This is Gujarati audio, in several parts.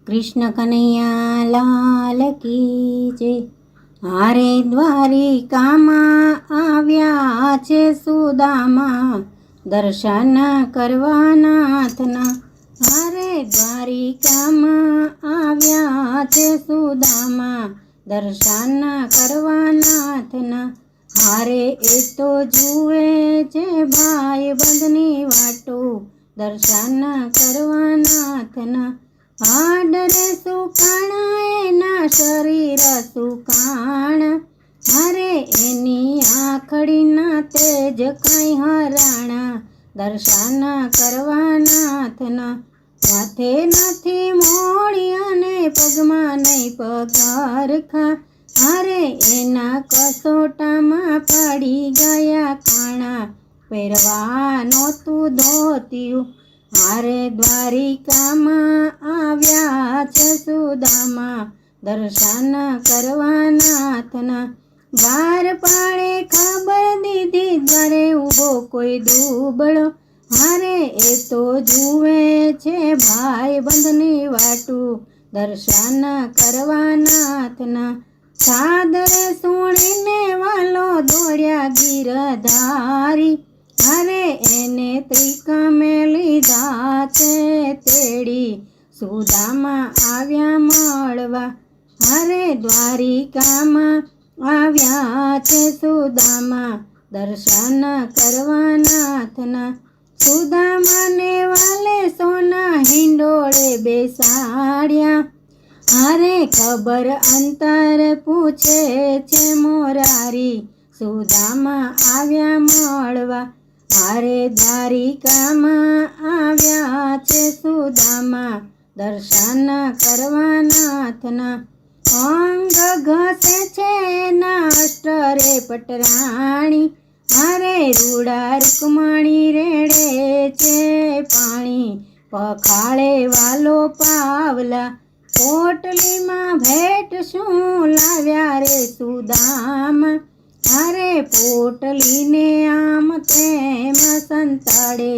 કૃષ્ણ કનૈયા લાલ કી જય। હારે દ્વારિકામાં આવ્યા છે સુદામા, દર્શન કરવા નાથના। હારે દ્વારિકામાં આવ્યા છે સુદામા, દર્શન કરવા નાથના। હારે એ તો જુએ છે ભાઈ બંધની વાટો, દર્શન કરવા નાથના। હાડરે સુકાણા એના શરીર સુકાણા, હારે એની આંખડીના તેજ કઈ હરાણા, દર્શન કરવા નાથના। માથે નથી મોળી અને પગમાં નહીં પગરખા, હારે એના કસોટામાં પડી ગયા કાણા, પહેરવા નહોતું ધોતિયું। હારે દ્વારિકામાં આવ્યા છે સુદામા, દર્શન કરવા નાથના। દ્વાર પાળે ખબર દીધી, દ્વારે ઊભો કોઈ દુબળો, હારે એ તો જુએ છે ભાઈ બંધની વાટું, દર્શન કરવા નાથના। સાદરે સુણીને વાલો દોડ્યા ગીરધારી, હારે એને ત્રિકમે લીધા છે તેડી, સુદામા આવ્યા મળવા। હારે દ્વારિકામાં આવ્યા છે સુદામા, દર્શન કરવા નાથના। સુદામાને વાલે સોના હિંડોળે બેસાડ્યા, હારે ખબર અંતર પૂછે છે મોરારી, સુદામા આવ્યા મળવા। હારે દ્વારિકામાં આવ્યા છે સુદામા, દર્શન કરવા નાથના। અંગ ઘસે છે એના અષ્ટરે પટરાણી, હારે રૂડા રૂકમણી રેડે છે પાણી, પખાળે વાલો પાવલા, પોટલીમાં ભેટ શું લાવ્યા રે સુદામા, હારે પોટલીને આમ તેમ સંતાડે,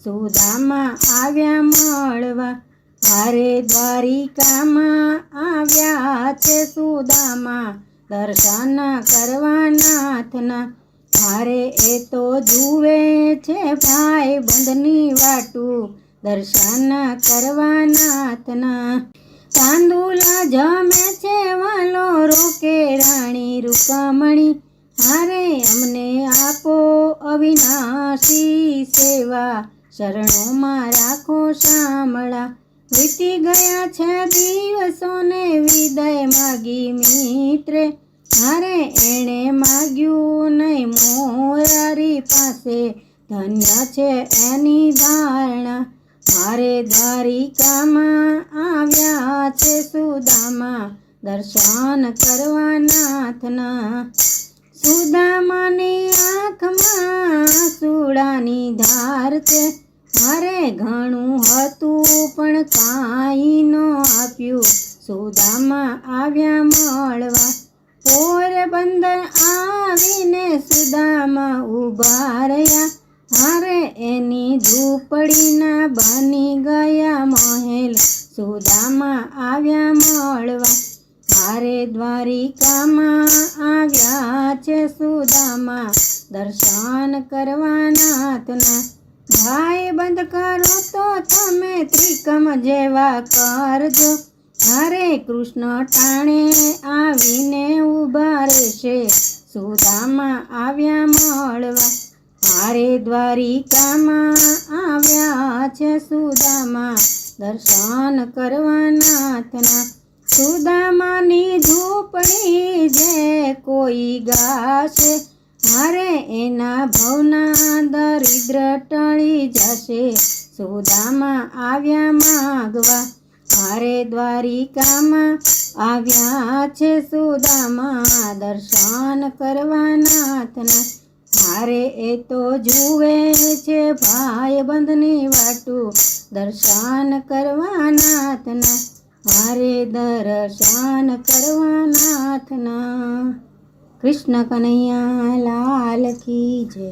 સુદામા આવ્યા મળવા। હારે દ્વારિકામાં આવ્યા છે સુદામા, દર્શન કરવા નાથના। હારે એ તો જુએ છે ભાઈ બંધની વાટું, દર્શન કરવા નાથના। તાંદુલા જમે છે વાલો રોકે રાણી રૂકમણી, હારે અમને આપો અવિનાશી સેવા, શરણોમાં રાખો શામળા। વીતી ગયા છે દિવસોને વિદાય માગી મિત્રે, હારે એણે માગ્યું નહીં મોરારી પાસે, ધન્ય છે એની ધારણા। હારે દ્વારિકામાં આવ્યા છે સુદામા, દર્શન કરવા નાથના। સુદામાની આંખમાં આંસુડાની ધાર છે, હારે ઘણું હતું પણ કાંઈ ન આપ્યું, સુદામા આવ્યા મળવા। પોરબંદર આવીને સુદામા ઊભા રહ્યા, હારે એની ઝૂંપડીના બની ગયા મહેલ, સુદામા આવ્યા મળવા। હારે દ્વારિકામાં આવ્યા છે સુદામા, દર્શન કરવા નાથના। ભાઈ બંધ કરો તો તમે ત્રિકમ જેવા કરજો, હારે કૃષ્ણ ટાણે આવીને ઊભા રહેશે, સુદામા આવ્યા મળવા। હારે દ્વારિકામાં આવ્યા છે સુદામા, દર્શન કરવા નાથના। સુદામાની ઝૂંપડી જે કોઈ ગાશે, હારે એના ભવના દરિદ્ર ટળી જશે, સુદામા આવ્યા માગવા। હારે દ્વારિકામાં આવ્યા છે સુદામા, દર્શન કરવા નાથના। હારે એ તો જુએ છે ભાઈ બંધની વાટું, દર્શન કરવા નાથના। હારે દર્શન કરવા નાથના। કૃષ્ણ કનૈયા લાલ કી જય।